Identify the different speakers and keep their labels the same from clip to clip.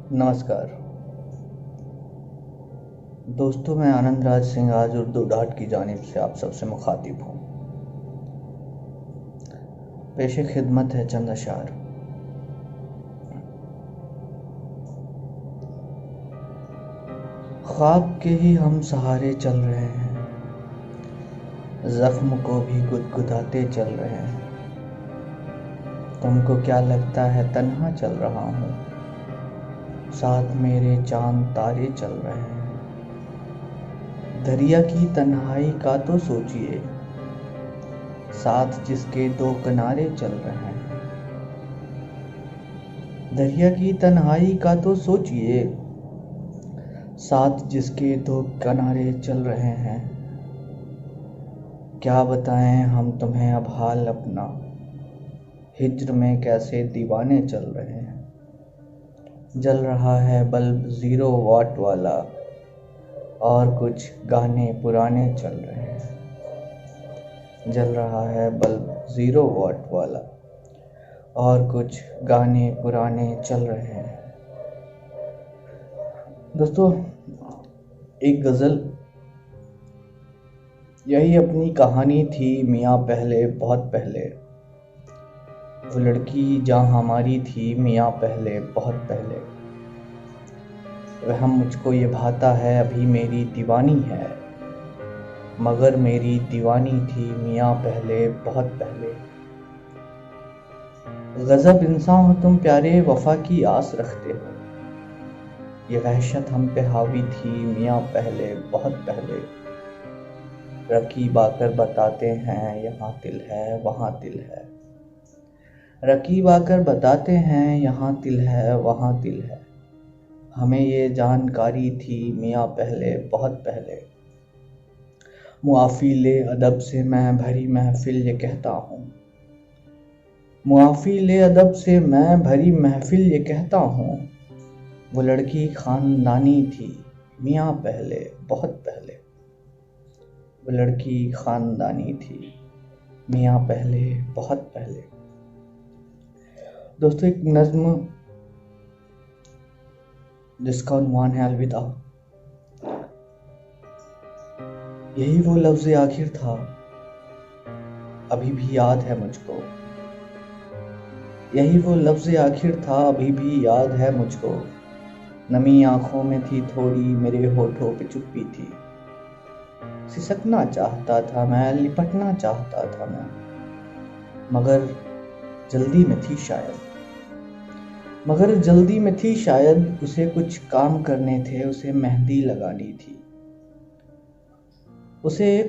Speaker 1: नमस्कार दोस्तों, मैं आनंद राज सिंह आज उर्दू डाट की जानिब से आप सबसे मुखातिब हूँ। पेश खिदमत है चंद अशार। ख्वाब के ही हम सहारे चल रहे हैं, जख्म को भी गुदगुदाते चल रहे हैं। तुमको क्या लगता है तन्हा चल रहा हूँ, साथ मेरे चांद तारे चल रहे हैं। दरिया की तन्हाई का तो सोचिए, साथ जिसके दो किनारे चल रहे हैं। दरिया की तन्हाई का तो सोचिए, साथ जिसके दो किनारे चल रहे हैं। क्या बताएं हम तुम्हें अब हाल अपना, हिज्र में कैसे दीवाने चल रहे हैं। जल रहा है बल्ब 0 वाट वाला, और कुछ गाने पुराने चल रहे हैं। जल रहा है बल्ब 0 वाट वाला, और कुछ गाने पुराने चल रहे हैं। दोस्तों, एक गज़ल, यही अपनी कहानी थी मियाँ पहले, बहुत पहले। वो लड़की जहाँ हमारी थी मियाँ पहले, बहुत पहले। वह मुझको ये भाता है अभी मेरी दीवानी है, मगर मेरी दीवानी थी मियाँ पहले, बहुत पहले। गजब इंसान हो तुम प्यारे, वफा की आस रखते हो। ये वहशत हम पे हावी थी मियाँ पहले, बहुत पहले। रकीब आकर बताते हैं यहाँ तिल है, वहाँ तिल है। रकीब आकर बताते हैं यहाँ तिल है, वहाँ तिल है। हमें ये जानकारी थी मियाँ पहले, बहुत पहले। मुआफ़ी ले अदब से मैं भरी महफिल ये कहता हूँ। मुआफ़ी ले अदब से मैं भरी महफिल ये कहता हूँ। वो लड़की ख़ानदानी थी मियाँ पहले, बहुत पहले। वो लड़की ख़ानदानी थी मियाँ पहले, बहुत पहले। दोस्तों, एक नज़्म जिसका उन्वान है अलविदा। यही वो लफ्ज़ आखिर था, अभी भी याद है मुझको। यही वो लफ्ज़ आखिर था, अभी भी याद है मुझको। नमी आँखों में थी थोड़ी, मेरे होठों पे चुप्पी थी। सिसकना चाहता था मैं, लिपटना चाहता था मैं, मगर जल्दी में थी शायद। उसे कुछ काम करने थे, उसे मेहंदी लगानी थी। उसे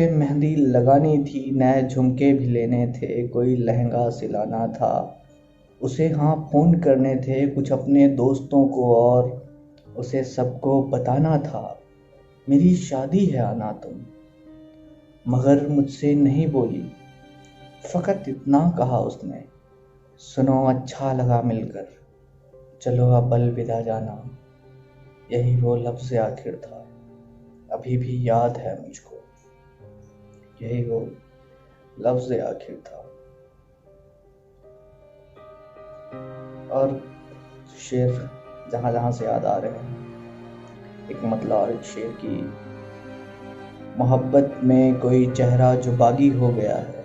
Speaker 1: मेहंदी लगानी थी। नए झुमके भी लेने थे, कोई लहंगा सिलाना था। उसे हाँ फ़ोन करने थे कुछ अपने दोस्तों को, और उसे सबको बताना था मेरी शादी है आना तुम। मगर मुझसे नहीं बोली, फ़कत इतना कहा उसने, सुनो अच्छा लगा मिलकर, चलो अब अलविदा जाना। यही वो लफ्ज़ आखिर था, अभी भी याद है मुझको। यही वो लफ्ज़ आखिर था। और शेर जहाँ जहाँ से याद आ रहे हैं, एक मतलब और एक शेर की। मोहब्बत में कोई चेहरा जो बागी हो गया है,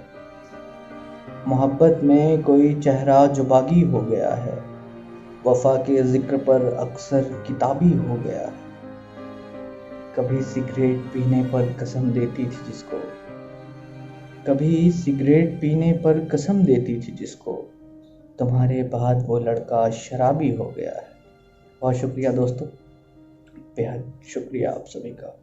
Speaker 1: मोहब्बत में कोई चेहरा जो बागी हो गया है। वफा के जिक्र पर अक्सर किताबी हो गया है। कभी सिगरेट पीने पर कसम देती थी जिसको, तुम्हारे बाद वो लड़का शराबी हो गया है। बहुत शुक्रिया दोस्तों, बेहद शुक्रिया आप सभी का।